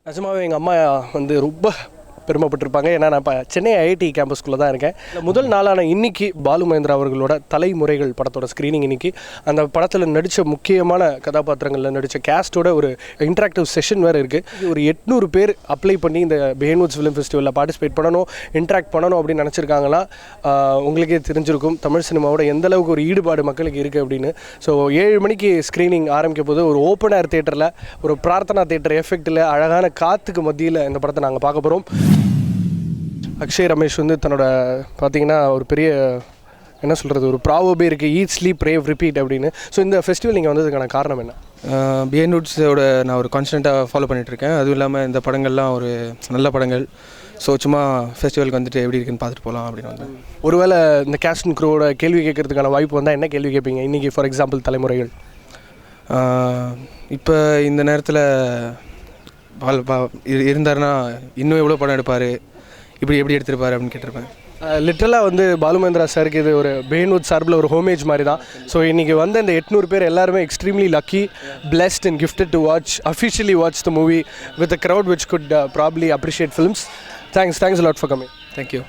நிஜமாவே எங்கள் அம்மா வந்து ரொம்ப பெருமைப்பட்டிருப்பாங்க. ஏன்னா நான் இப்போ சென்னை ஐஐடி கேம்பஸ்குள்ளே தான் இருக்கேன். முதல் நாளான இன்னைக்கு பாலு மகேந்திரா அவர்களோட தலைமுறைகள் படத்தோட ஸ்க்ரீனிங் இன்னைக்கு. அந்த படத்தில் நடித்த முக்கியமான கதாபாத்திரங்களில் நடித்த கேஸ்டோட ஒரு இன்ட்ராக்டிவ் செஷன் வேறு இருக்குது. ஒரு 800 பேர் அப்ளை பண்ணி இந்த பிஹைண்ட் ஃபிலிம் ஃபெஸ்டிவலில் பார்ட்டிசிபேட் பண்ணணும், இன்ட்ராக்ட் பண்ணணும் அப்படின்னு நினச்சிருக்காங்களா. உங்களுக்கே தெரிஞ்சிருக்கும் தமிழ் சினிமாவோட எந்த அளவுக்கு ஒரு ஈடுபாடு மக்களுக்கு இருக்குது அப்படின்னு. ஸோ 7 மணிக்கு ஸ்க்ரீனிங் ஆரம்பிக்க போது ஒரு ஓப்பன் ஏர் தேட்டரில் ஒரு பிரார்த்தனா தேட்டர் எஃபெக்டில் அழகான காற்றுக்கு மத்தியில் இந்த படத்தை நாங்கள் பார்க்க போகிறோம். அக்ஷய் ரமேஷ் வந்து தன்னோட பார்த்தீங்கன்னா ஒரு பெரிய என்ன சொல்கிறது ஒரு ப்ராவபே இருக்குது, ஈட் ஸ்லீப் ரேவ் ரிப்பீட் அப்படின்னு. ஸோ இந்த ஃபெஸ்டிவல் நீங்கள் வந்ததுக்கான காரணம் என்ன? பிஹைண்ட் வுட்ஸோட நான் ஒரு கான்ஸ்டண்ட்டாக ஃபாலோ பண்ணிகிட்ருக்கேன். அதுவும் இல்லாமல் இந்த படங்கள்லாம் ஒரு நல்ல படங்கள். ஸோ சும்மா ஃபெஸ்டிவலுக்கு வந்துட்டு எப்படி இருக்குன்னு பார்த்துட்டு போகலாம் அப்படின்னு வந்து. ஒருவேளை இந்த கேஸ்ட் அண்ட் க்ரூவோட கேள்வி கேட்கறதுக்கான வாய்ப்பு வந்தால் என்ன கேள்வி கேட்பீங்க இன்றைக்கி? ஃபார் எக்ஸாம்பிள் தலைமுறைகள் இப்போ இந்த நேரத்தில் இருந்தாருன்னா இன்னும் எவ்வளோ படம் எடுப்பார், இப்படி எப்படி எடுத்திருப்பார் அப்படின்னு கேட்டிருப்பேன். லிட்டரலாக வந்து பாலு மகேந்திரா சாருக்கு இது ஒரு பிஹைண்ட் வுட்ஸ் சார்பில் ஒரு ஹோமேஜ் மாதிரி தான். ஸோ இன்றைக்கி வந்து இந்த 800 பேர் எல்லாருமே extremely lucky, blessed and gifted to watch officially watch the movie with a crowd which could probably appreciate films. Thanks lot for coming. Thank you.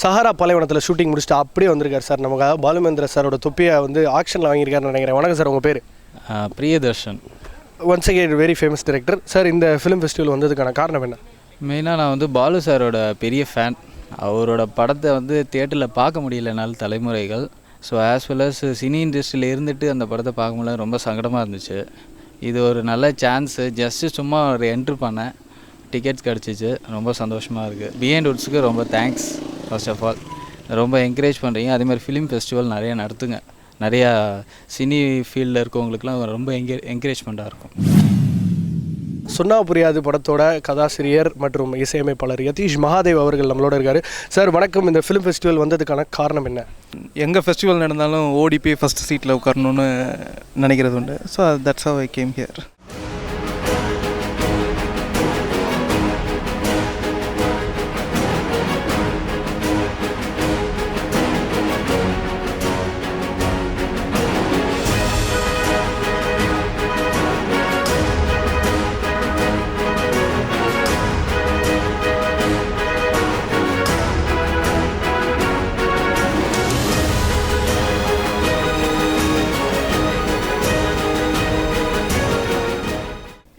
Sahara பாலைவனத்தில் ஷூட்டிங் முடிச்சுட்டு அப்படியே வந்திருக்காரு சார். நமக்காக பாலு மகேந்திரா சாரோட தொப்பியை வந்து ஆக்ஷனில் வாங்கியிருக்காருன்னு நினைக்கிறேன். வணக்கம் சார், உங்கள் பேர்? Priyadarshan. Once again very famous director sir. இந்த ஃபிலிம் ஃபெஸ்டிவல் வந்ததுக்கான காரணம் என்ன? மெயினாக நான் வந்து பாலு சாரோட பெரிய ஃபேன். அவரோட படத்தை வந்து தியேட்டரில் பார்க்க முடியலனாலும் தலைமுறைகள். So as well as cine இண்டஸ்ட்ரியில் இருந்துட்டு அந்த படத்தை பார்க்க முடியல, ரொம்ப சங்கடமாக இருந்துச்சு. இது ஒரு நல்ல சான்ஸு. ஜஸ்ட்டு சும்மா ஒரு என்ட்ரு பண்ணேன், டிக்கெட்ஸ் கிடச்சிச்சு, ரொம்ப சந்தோஷமாக இருக்குது. பிஹைண்ட் வுட்ஸுக்கு ரொம்ப தேங்க்ஸ். ஃபர்ஸ்ட் ஆஃப் ஆல் ரொம்ப என்கரேஜ் பண்ணுறீங்க. அதேமாதிரி ஃபிலிம் ஃபெஸ்டிவல் நிறையா நடத்துங்க. நிறையா சினி ஃபீல்டில் இருக்கவங்களுக்குலாம் ரொம்ப என்கரேஜ்மெண்ட்டாக இருக்கும். சொன்னா புரியாது படத்தோட கதாசிரியர் மற்றும் இசையமைப்பாளர் யதீஷ் மகாதேவ் அவர்கள் நம்மளோட இருக்கார். சார் வணக்கம். இந்த ஃபிலிம் ஃபெஸ்டிவல் வந்ததுக்கான காரணம் என்ன? எங்கள் ஃபெஸ்டிவல் நடந்தாலும் ஓடி போய் ஃபஸ்ட் சீட்டில் உட்காரணுன்னு நினைக்கிறது உண்டு. So that's how I came here.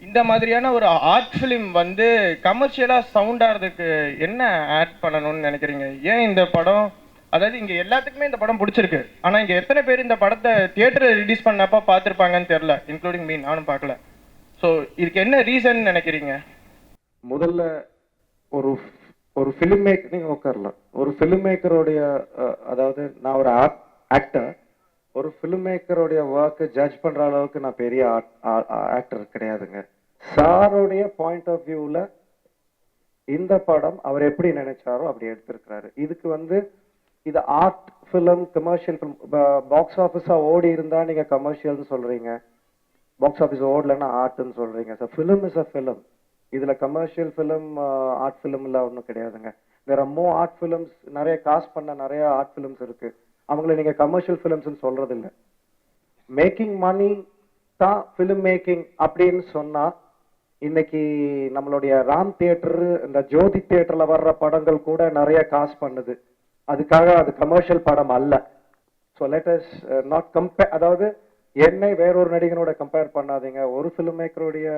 இந்த மாதிரியான ஒரு ஆர்ட் ஃபிலிம் வந்து கமர்ஷியலாக சவுண்ட் ஆகிறதுக்கு என்ன ஆட் பண்ணணும்னு நினைக்கிறீங்க? ஏன் இந்த படம், அதாவது இங்கே எல்லாத்துக்குமே இந்த படம் பிடிச்சிருக்கு, ஆனால் இங்கே எத்தனை பேர் இந்த படத்தை தியேட்டரில் ரிலீஸ் பண்ணப்போ பார்த்துருப்பாங்கன்னு தெரில, இன்க்ளூடிங் மீ, நானும் பார்க்கல. ஸோ இதுக்கு என்ன ரீசன் நினைக்கிறீங்க? முதல்ல ஒரு ஒரு ஃபிலிம் மேக்கர், நீங்கள் உட்காரலாம், ஒரு ஃபிலிம் மேக்கருடைய அதாவது நான் ஒரு ஆக்டர், ஒரு ஃபிலிம் மேக்கருடைய ஒர்க்கை ஜட்ஜ் பண்ணுற அளவுக்கு நான் பெரிய ஆக்டர் கிடையாதுங்க. சாருடைய பாயிண்ட் ஆஃப் வியூவில் இந்த படம் அவர் எப்படி நினைச்சாரோ அப்படி எடுத்திருக்கிறாரு. இதுக்கு வந்து இது art film, commercial film. Box ஆஃபீஸாக ஓடி இருந்தால் நீங்கள் கமர்ஷியல்னு சொல்கிறீங்க, பாக்ஸ் ஆஃபீஸ் ஓடலன்னா ஆர்ட்னு சொல்கிறீங்க. So film is a film. இதில் கமர்ஷியல் ஃபிலிம், ஆர்ட் ஃபிலிம்லாம் ஒன்றும் கிடையாதுங்க. வேற ஆர்ட் ஃபிலிம்ஸ், நிறைய காசு பண்ண நிறைய ஆர்ட் ஃபிலிம்ஸ் இருக்குது. அவங்கள நீங்கள் கமர்ஷியல் ஃபிலிம்ஸ்ன்னு சொல்கிறது இல்லை. மேக்கிங் மணி தான் ஃபிலிம் மேக்கிங் அப்படின்னு சொன்னால், இன்னைக்கு நம்மளுடைய ராம் தியேட்டர், இந்த ஜோதி தியேட்டரில் வர்ற படங்கள் கூட நிறைய காசு பண்ணுது. அதுக்காக அது கமர்ஷியல் படம் அல்ல. So let us not compare, அதாவது என்னை வேறொரு நடிகனோட கம்பேர் பண்ணாதீங்க. ஒரு ஃபிலிம் மேக்கருடைய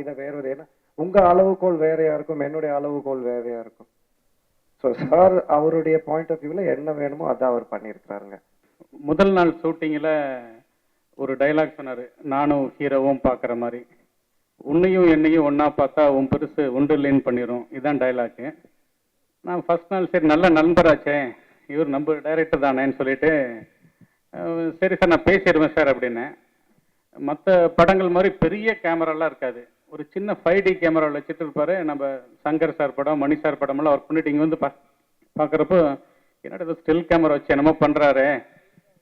இதை வேறொரு, ஏன்னா உங்கள் அளவுகோல் வேறையா இருக்கும், என்னுடைய அளவுகோல் வேறையா இருக்கும். ஸோ சார் அவருடைய பாயிண்ட் ஆஃப் வியூவில் என்ன வேணுமோ அதான் அவர் பண்ணியிருக்கிறாருங்க. முதல் நாள் ஷூட்டிங்கில் ஒரு டைலாக் சொன்னார், நானும் ஹீரோவும் பார்க்குற மாதிரி, உன்னையும் என்னையும் ஒன்றா பார்த்தா உன் பெருசு ஒன்று இல்லைன்னு பண்ணிடும். இதுதான் டைலாக்கு. நான் ஃபஸ்ட் நாள் சரி நல்ல நண்பராச்சே, இவர் நம்ம டைரக்டர் தானேன்னு சொல்லிட்டு, சரி சார் நான் பேசிடுவேன் சார் அப்படின்னேன். மற்ற படங்கள் மாதிரி பெரிய கேமராலாம் இருக்காது, ஒரு சின்ன 5D கேமராவில் வச்சுட்டு இருப்பார். நம்ம சங்கர் சார் படம், மணி சார் படமெல்லாம் ஒர்க் பண்ணிட்டு இங்கே வந்து பார்க்குறப்போ என்னோட ஏதோ ஸ்டில் கேமரா வச்சு என்னமோ பண்ணுறாரு.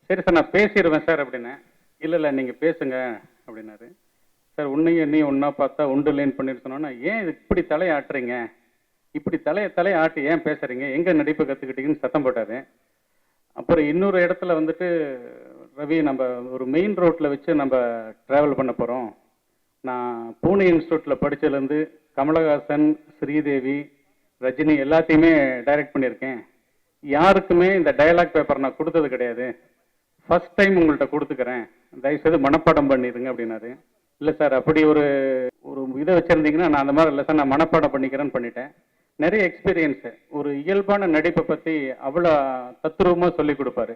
சரி சார் நான் பேசிடுவேன் சார் அப்படின்னேன். இல்லை நீங்கள் பேசுங்க அப்படின்னாரு. சார் உன்னையும் என்னையும் ஒன்றா பார்த்தா உண்டு இல்லைன்னு பண்ணிட்டு சொன்னோன்னா, ஏன் இது இப்படி தலையாட்டுறீங்க, இப்படி தலையை ஆட்டி ஏன் பேசுகிறீங்க, எங்கே நடிப்பை கற்றுக்கிட்டீங்கன்னு சத்தம் போட்டார். அப்புறம் இன்னொரு இடத்துல வந்துட்டு, ரவி நம்ம ஒரு மெயின் ரோட்டில் வச்சு நம்ம ட்ராவல் பண்ண போகிறோம், நான் பூனே இன்ஸ்டியூட்டில் படித்ததுலேருந்து கமலஹாசன், ஸ்ரீதேவி, ரஜினி எல்லாத்தையுமே டைரக்ட் பண்ணியிருக்கேன். யாருக்குமே இந்த டயலாக் பேப்பர் நான் கொடுத்தது கிடையாது. ஃபர்ஸ்ட் டைம் உங்கள்கிட்ட கொடுத்துக்கிறேன், தயவுசெய்து மனப்பாடம் பண்ணிடுங்க அப்படின்னாரு. இல்லை சார், அப்படி ஒரு இதை வச்சுருந்தீங்கன்னா நான் அந்த மாதிரி இல்லை சார், நான் மனப்பாடம் பண்ணிக்கிறேன்னு பண்ணிட்டேன். நிறைய எக்ஸ்பீரியன்ஸு, ஒரு இயல்பான நடிப்பை பற்றி அவ்வளோ தத்ரூபமாக சொல்லி கொடுப்பாரு.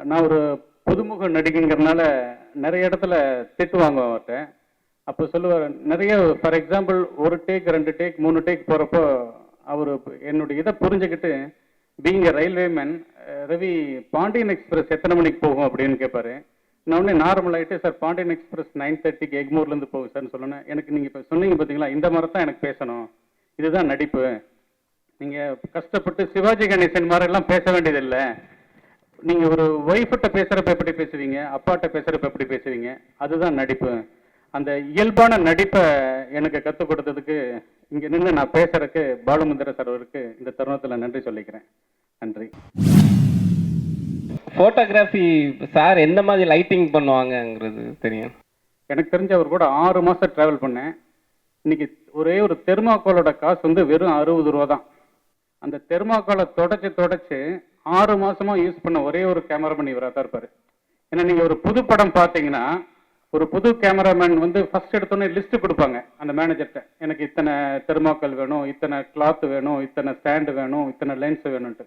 நான் ஒரு புதுமுக நடிகைங்கிறதுனால நிறைய இடத்துல திட்டு வாங்குவேன் அவர்கிட்ட. அப்போ சொல்லுவார் நிறைய, ஃபார் எக்ஸாம்பிள் ஒரு டேக் 2 டேக் 3 டேக் போகிறப்போ அவர் என்னுடைய இதை புரிஞ்சுக்கிட்டு, being a railway man, Ravi Pandian express எத்தனை மணிக்கு போகும் அப்படின்னு கேட்பாரு. நான் உடனே நார்மல் ஆகிட்டு, சார் பாண்டியன் எக்ஸ்பிரஸ் 9:30க்கு எக்மோர்லேருந்து போகும் சார்னு சொல்லணும். எனக்கு நீங்கள் இப்போ சொன்னீங்க பார்த்தீங்களா, இந்த மாதிரி தான் எனக்கு பேசணும், இதுதான் நடிப்பு. நீங்கள் கஷ்டப்பட்டு சிவாஜி கணேசன் மாதிரிலாம் பேச வேண்டியதில்லை. நீங்கள் ஒரு ஒய்ஃப்கிட்ட பேசுகிறப்ப எப்படி பேசுவீங்க, அப்பாட்ட பேசுகிறப்ப எப்படி பேசுவீங்க, அதுதான் நடிப்பு. அந்த இயல்பான நடிப்பை எனக்கு கற்றுக் கொடுத்ததுக்கு, இங்கே நின்று நான் பேசுறதுக்கு பாலுமந்திர சார் அவருக்கு இந்த தருணத்தில் நன்றி சொல்லிக்கிறேன். நன்றி. ஃபோட்டோகிராஃபி சார் எந்த மாதிரி லைட்டிங் பண்ணுவாங்கங்கிறது தெரியும். எனக்கு தெரிஞ்ச அவர் கூட 6 மாதம் ட்ராவல் பண்ணேன். இன்னைக்கு ஒரே ஒரு தெர்மாக்கோலோட காசு வந்து வெறும் 60 ரூபா தான். அந்த தெர்மாக்கோலை தொடச்சு 6 மாசமா யூஸ் பண்ண ஒரே ஒரு கேமராமேன் இவராக தான் இருப்பார். ஏன்னா நீங்கள் ஒரு புது படம் பார்த்தீங்கன்னா, ஒரு புது கேமராமேன் வந்து ஃபர்ஸ்ட் எடுத்தோடனே லிஸ்ட் கொடுப்பாங்க அந்த மேனேஜர்கிட்ட, எனக்கு இத்தனை தெர்மாக்கல் வேணும், இத்தனை கிளாத் வேணும், இத்தனை ஸ்டாண்டு வேணும், இத்தனை லென்ஸ் வேணும்ன்ட்டு.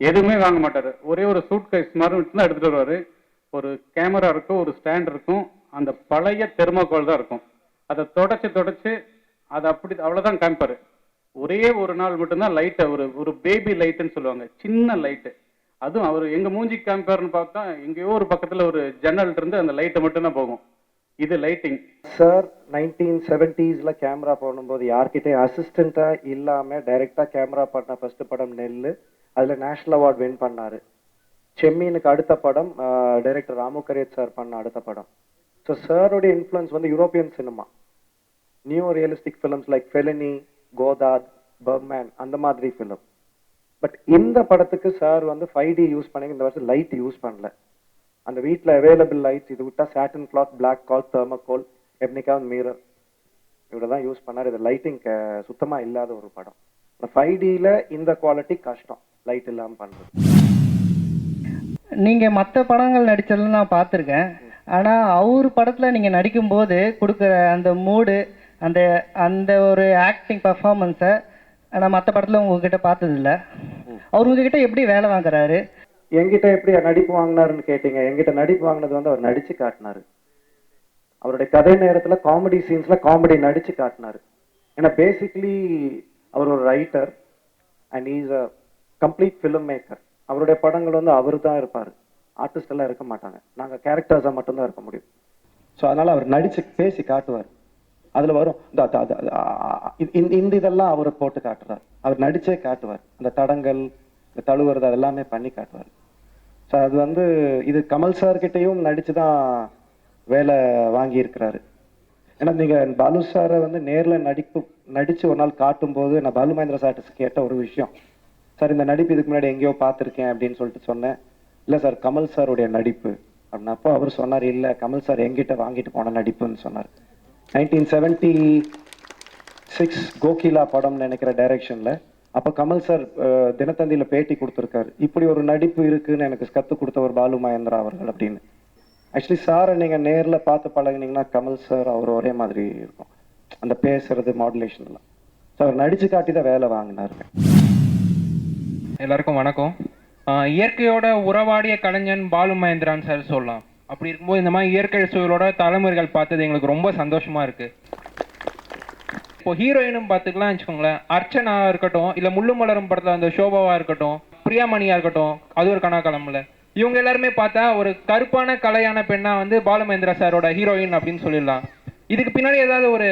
எதுவுமே வாங்க மாட்டார். ஒரே ஒரு சூட் கேஸ் மாதிரி தான் எடுத்துகிட்டு வருவார். ஒரு கேமரா இருக்கும், ஒரு ஸ்டாண்ட் இருக்கும், அந்த பழைய தெர்மாக்கோல் தான் இருக்கும். அதை தொடச்சு அதை அப்படி அவ்வளோதான் காமிப்பார். ஒரே ஒரு நாள் மட்டும்தான் லைட்டை, ஒரு பேபி லைட்டுன்னு சொல்லுவாங்க, சின்ன லைட்டு. அதுவும் அவர் எங்கள் மூஞ்சிக்கு காமிப்பாருன்னு பார்த்தா எங்கேயோ ஒரு பக்கத்தில் ஒரு ஜன்னல் இருந்து அந்த லைட்டை மட்டும்தான் போகும். இது லைட்டிங். சார் 1970s கேமரா பண்ணும்போது யார்கிட்டே அசிஸ்டண்ட்டாக இல்லாமல் டைரெக்டாக கேமரா பண்ண ஃபர்ஸ்ட் படம் நெல்லு. அதில் நேஷ்னல் அவார்ட் வின் பண்ணார். செம்மீனுக்கு அடுத்த படம் டைரக்டர் ராமு கரியத் சார் பண்ண அடுத்த படம். ஸோ சாரோடைய இன்ஃப்ளூயன்ஸ் வந்து European cinema, new realistic films like Fellini, Godard, Bergman, அந்த மாதிரி ஃபிலிம். பட் இந்த படத்துக்கு சார் வந்து 5D யூஸ் பண்ணி, இந்த வருஷம் லைட் யூஸ் பண்ணல. அந்த வீட்டில் அவைலபிள் லைட்ஸ் இது விட்டா சாட்டின் கிளாத், பிளாக் கால், தெர்மோகோல், எப்னிகா மிரர் இவ்வளோ தான் யூஸ் பண்ணார். இது லைட்டிங் சுத்தமாக இல்லாத ஒரு படம். 5Dல இந்த குவாலிட்டி கஷ்டம் லைட் இல்லாமல் பண்ணுறது. நீங்கள் மற்ற படங்கள் நடிச்சதுல நான் பார்த்துருக்கேன். ஆனால் அவர் படத்தில் நீங்கள் நடிக்கும்போது கொடுக்குற அந்த மூடு, அந்த அந்த ஒரு ஆக்டிங் பர்ஃபார்மன்ஸை நான் மற்ற படத்தில் உங்ககிட்ட பார்த்ததில்ல. அவர் உங்ககிட்ட எப்படி வேலை வாங்குறாரு? என்கிட்ட எப்படி நடிப்பு வாங்கினாருன்னு கேட்டீங்க. என்கிட்ட நடிப்பு வாங்கினது வந்து அவர் நடிச்சு காட்டினாரு. அவருடைய கதை நேரத்தில் காமெடி சீன்ஸில் காமெடி நடிச்சு காட்டினாரு. ஏன்னா பேசிக்லி அவர் ஒரு writer and is a complete film maker. அவருடைய படங்கள் வந்து அவர் தான் இருப்பார், ஆர்டிஸ்ட் எல்லாம் இருக்க மாட்டாங்க. நாங்கள் கேரக்டர்ஸாக மட்டும்தான் இருக்க முடியும். ஸோ அதனால் அவர் நடிச்சு பேசி காட்டுவார். அதில் வரும் இந்த இதெல்லாம் அவர் போட்டு காட்டுறார். அவர் நடிச்சே காட்டுவார். அந்த தடங்கள், இந்த தழுவுறது, அதெல்லாமே பண்ணி காட்டுவார். ஸோ அது வந்து இது கமல் சார்கிட்டையும் நடிச்சு தான் வேலை வாங்கியிருக்கிறாரு. ஏன்னா நீங்கள் பாலு சாரை வந்து நேரில் நடித்து ஒரு நாள் காட்டும்போது நான் பாலு மகேந்திர சார்ட்ட கேட்ட ஒரு விஷயம், சார் இந்த நடிப்பு இதுக்கு முன்னாடி எங்கேயோ பார்த்துருக்கேன் அப்படின்னு சொல்லிட்டு சொன்னேன். இல்லை சார் கமல் சாருடைய நடிப்பு அப்படின்னப்போ அவர் சொன்னார், இல்லை கமல் சார் எங்கிட்ட வாங்கிட்டு போன நடிப்புன்னு சொன்னார். 1976 கோகிலா படம்னு நினைக்கிற டைரக்ஷனில் அப்போ கமல் சார் தினத்தந்தியில் பேட்டி கொடுத்துருக்காரு, இப்படி ஒரு நடிப்பு இருக்குன்னு எனக்கு கற்றுக் கொடுத்தவர் பாலு மகேந்திரா அவர்கள் அப்படின்னு. ஆக்சுவலி சாரை நீங்கள் நேரில் பார்த்து பழகினீங்கன்னா கமல் சார் அவர் ஒரே மாதிரி இருக்கும், அந்த பேசுறது, மாடுலேஷன் எல்லாம். ஸோ அவர் நடிச்சு காட்டி தான் வேலை வாங்கினாருங்க. எல்லாருக்கும் வணக்கம். இயற்கையோட உறவாடிய கலைஞன் பாலு மகேந்திரான்னு சார் சொல்லலாம். அப்படி இருக்கும்போது இந்த மாதிரி இயற்கை சூழலோட தலைமுறைகள் பார்த்தது எங்களுக்கு ரொம்ப சந்தோஷமா இருக்கு. இப்போ ஹீரோயினும் பார்த்துக்கலாம் வச்சுக்கோங்களேன், அர்ச்சனா இருக்கட்டும், இல்லை முள்ளு மலரும் படத்தில் அந்த ஷோபாவா இருக்கட்டும், பிரியாமணியா இருக்கட்டும், அது ஒரு கணாக்காலம்ல, இவங்க எல்லாருமே பார்த்தா ஒரு கருப்பான கலையான பெண்ணா வந்து பாலு மகேந்திரா சாரோட ஹீரோயின் அப்படின்னு சொல்லிடலாம். இதுக்கு பின்னாடி ஏதாவது ஒரு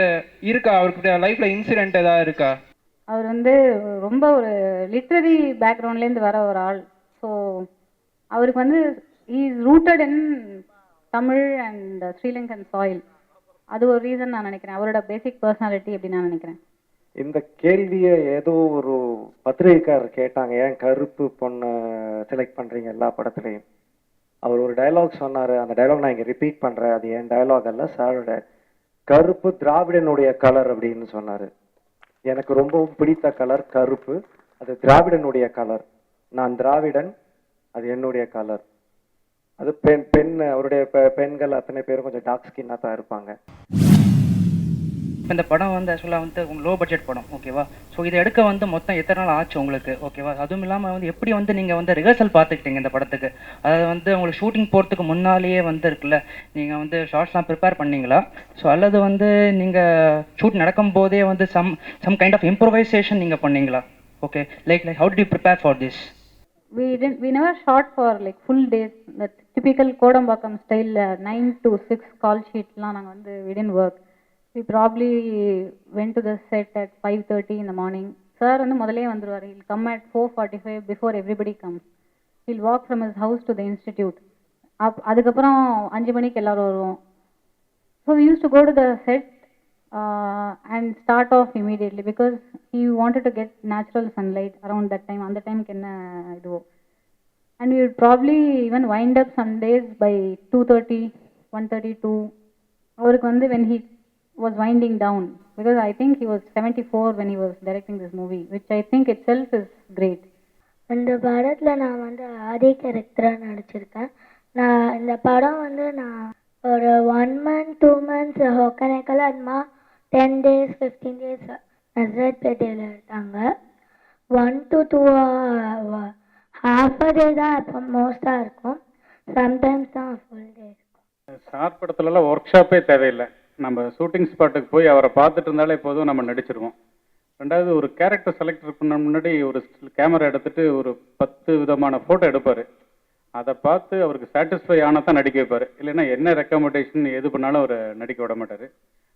இருக்கா, அவர்கிட்ட லைஃப்ல இன்சிடென்ட் ஏதாவது இருக்கா? அவர் வந்து ரொம்ப ஒரு லிட்ரரி பேக்ரவுண்ட்லேருந்து வர ஒரு ஆள். ஸோ அவருக்கு வந்து is rooted in Tamil and Sri Lankan soil. அது ஒரு ரீசன் நான் நினைக்கிறேன், அவரோட பேசிக் பர்சனாலிட்டி அப்படின்னு நான் நினைக்கிறேன். இந்த கேள்வியை ஏதோ ஒரு பத்திரிகைக்காரர் கேட்டாங்க, ஏன் கருப்பு பொண்ணை செலக்ட் பண்ணுறீங்க எல்லா படத்துலையும். அவர் ஒரு டயலாக் சொன்னார், அந்த டயலாக் நான் இங்கே ரிப்பீட் பண்ணுறேன். அது என் டயலாக் அல்ல, சாரோட கருப்பு திராவிடனுடைய கலர் அப்படின்னு சொன்னார். எனக்கு ரொம்பவும் பிடித்த கலர் கருப்பு. அது திராவிடனுடைய கலர். நான் திராவிடன், அது என்னுடைய கலர். அது பெண் அவருடைய பெண்கள் அத்தனை பேரும் கொஞ்சம் டார்க் ஸ்கின்னாக தான் இருப்பாங்க. இப்போ இந்த படம் வந்து ஆக்சுவலாக வந்து லோ பட்ஜெட் படம், ஓகேவா? ஸோ இதை எடுக்க வந்து மொத்தம் எத்தனை நாள் ஆச்சு உங்களுக்கு, ஓகேவா? அதுவும் இல்லாமல் வந்து எப்படி வந்து நீங்கள் வந்து ரிஹர்சல் பார்த்துக்கிட்டீங்க இந்த படத்துக்கு? அதாவது வந்து உங்களுக்கு ஷூட்டிங் போகிறதுக்கு முன்னாலேயே வந்து இருக்குல்ல, நீங்கள் வந்து ஷார்ட்ஸ்லாம் ப்ரிப்பேர் பண்ணீங்களா? ஸோ அல்லது வந்து நீங்கள் ஷூட் நடக்கும் போதே வந்து சம் கைண்ட் ஆஃப் இம்ப்ரவைசேஷன் நீங்கள் பண்ணீங்களா? Okay, like how did you prepare for this? We never shot for like full days. The typical Kodambakkam style 9 to 6 call sheet la naanga vandu we didn't work. We probably went to the set at 5:30 in the morning. Sir vandu modale vanduvaru. He'll come at 4:45 before everybody comes. He'll walk from his house to the institute. Adukapram 5 manikku ellarum varuvom. So we used to go to the set and start off immediately because he wanted to get natural sunlight around that time. And the time kenna idu, and we would probably even wind up some days by 2:30, 1:32. Avarku vandu when he was winding down, because I think he was 74 when he was directing this movie, which I think itself is great. இந்த படத்தில் நான் வந்து ஆதி கேரக்டராக நடிச்சிருக்கேன். நான் இந்த படம் வந்து நான் ஒரு 1 month 2 months ஒக்கனைக்கல் அதுமா 10 days 15 days நசரத்பேட்டையில் எடுத்தாங்க. 1 to 2 half a day தான் இப்போ மோஸ்ட்டாக இருக்கும். சம்டைம்ஸ் தான் ஃபுல் டே இருக்கும். சார் படத்துலலாம் ஒர்க் ஷாப்பே தேவையில்லை. நம்ம ஷூட்டிங் ஸ்பாட்டுக்கு போய் அவரை பார்த்துட்டு இருந்தாலே போதும், நம்ம நடிச்சிருவோம். ரெண்டாவது, ஒரு கேரக்டர் செலக்ட் பண்ண முன்னாடி ஒரு கேமரா எடுத்துகிட்டு ஒரு 10 விதமான ஃபோட்டோ எடுப்பார். அதை பார்த்து அவருக்கு சாட்டிஸ்ஃபை ஆனால் தான் நடிக்க வைப்பார். இல்லைன்னா என்ன ரெக்கமெண்டேஷன் எது பண்ணாலும் அவர் நடிக்க விட மாட்டார்.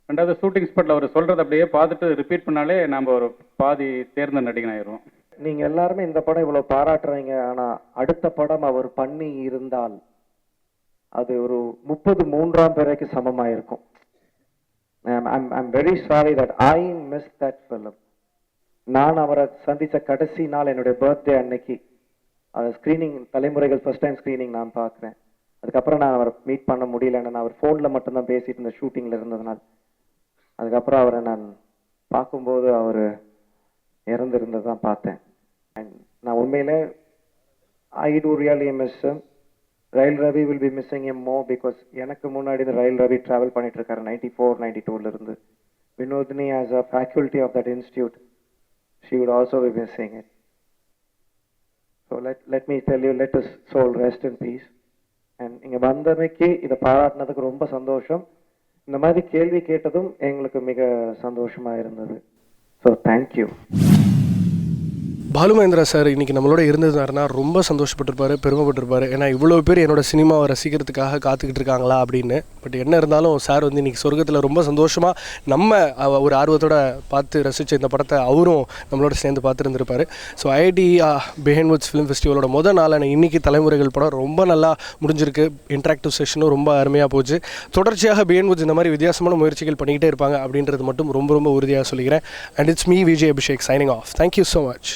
ரெண்டாவது, ஷூட்டிங் ஸ்பாட்டில் அவர் சொல்கிறத அப்படியே பார்த்துட்டு ரிப்பீட் பண்ணாலே நம்ம ஒரு பாதி தேர்ந்த நடிகன் ஆயிடுவோம். நீங்கள் எல்லாருமே இந்த படம் இவ்வளோ பாராட்டுறீங்க, ஆனால் அடுத்த படம் அவர் பண்ணி இருந்தால் அது ஒரு 33ஆம் பிறைக்கு சமமாக இருக்கும். I'm very sorry that I missed that film. நான் அவரை சந்தித்த கடைசி நாள் என்னுடைய பர்த்டே அன்னைக்கு. அது ஸ்க்ரீனிங், தலைமுறைகள் ஃபர்ஸ்ட் டைம் ஸ்க்ரீனிங் நான் பார்க்குறேன். அதுக்கப்புறம் நான் அவரை மீட் பண்ண முடியல. நான் அவர் ஃபோனில் மட்டும்தான் பேசிட்டு இருந்த ஷூட்டிங்கில் இருந்ததுனால். அதுக்கப்புறம் அவரை நான் பார்க்கும்போது அவர் இறந்துருந்தது தான் பார்த்தேன். அண்ட் நான் உண்மையிலே I do really miss him. Rail Ravi will be missing him more because எனக்கு முன்னாடி இந்த ரயில் ரவி ட்ராவல் பண்ணிட்டு இருக்காரு 94 92 இருந்து. Vinodhini as a faculty of that institute, she would also be missing it. So let me tell you, let his soul rest in peace. And இங்கே வந்தமைக்கு இதை பாராட்டினதுக்கு ரொம்ப சந்தோஷம். இந்த மாதிரி கேள்வி கேட்டதும் எங்களுக்கு மிக சந்தோஷமாக இருந்தது. So thank you. Balu Mahendra sir இன்றைக்கி நம்மளோட இருந்ததுனாருன்னா ரொம்ப சந்தோஷப்பட்டிருப்பார், பெருமைப்பட்டிருப்பார். ஏன்னா இவ்வளோ பேர் என்னோடய சினிமாவை ரசிக்கிறதுக்காக காத்துக்கிட்டு இருக்காங்களா அப்படின்னு. பட் என்ன இருந்தாலும் சார் வந்து இன்றைக்கி சொர்க்கத்தில் ரொம்ப சந்தோஷமாக நம்ம ஒரு ஆர்வத்தோடு பார்த்து ரசித்த இந்த படத்தை அவரும் நம்மளோட சேர்ந்து பார்த்துருந்துருப்பார். ஸோ ஐஐடி பிஹைண்ட் ஃபிலிம் ஃபெஸ்டிவலோட முதல் நாளான இன்றைக்கி தலைமுறைகள் படம் ரொம்ப நல்லா முடிஞ்சிருக்கு. இன்ட்ராக்டிவ் செஷனும் ரொம்ப அருமையாக போச்சு. தொடர்ச்சியாக பிஹைண்ட் இந்த மாதிரி வித்தியாசமான முயற்சிகள் பண்ணிக்கிட்டே இருப்பாங்க அப்படின்றது மட்டும் ரொம்ப ரொம்ப உறுதியாக சொல்லிக்கிறேன். And it's me Vijay Abhishek signing off. Thank you so much.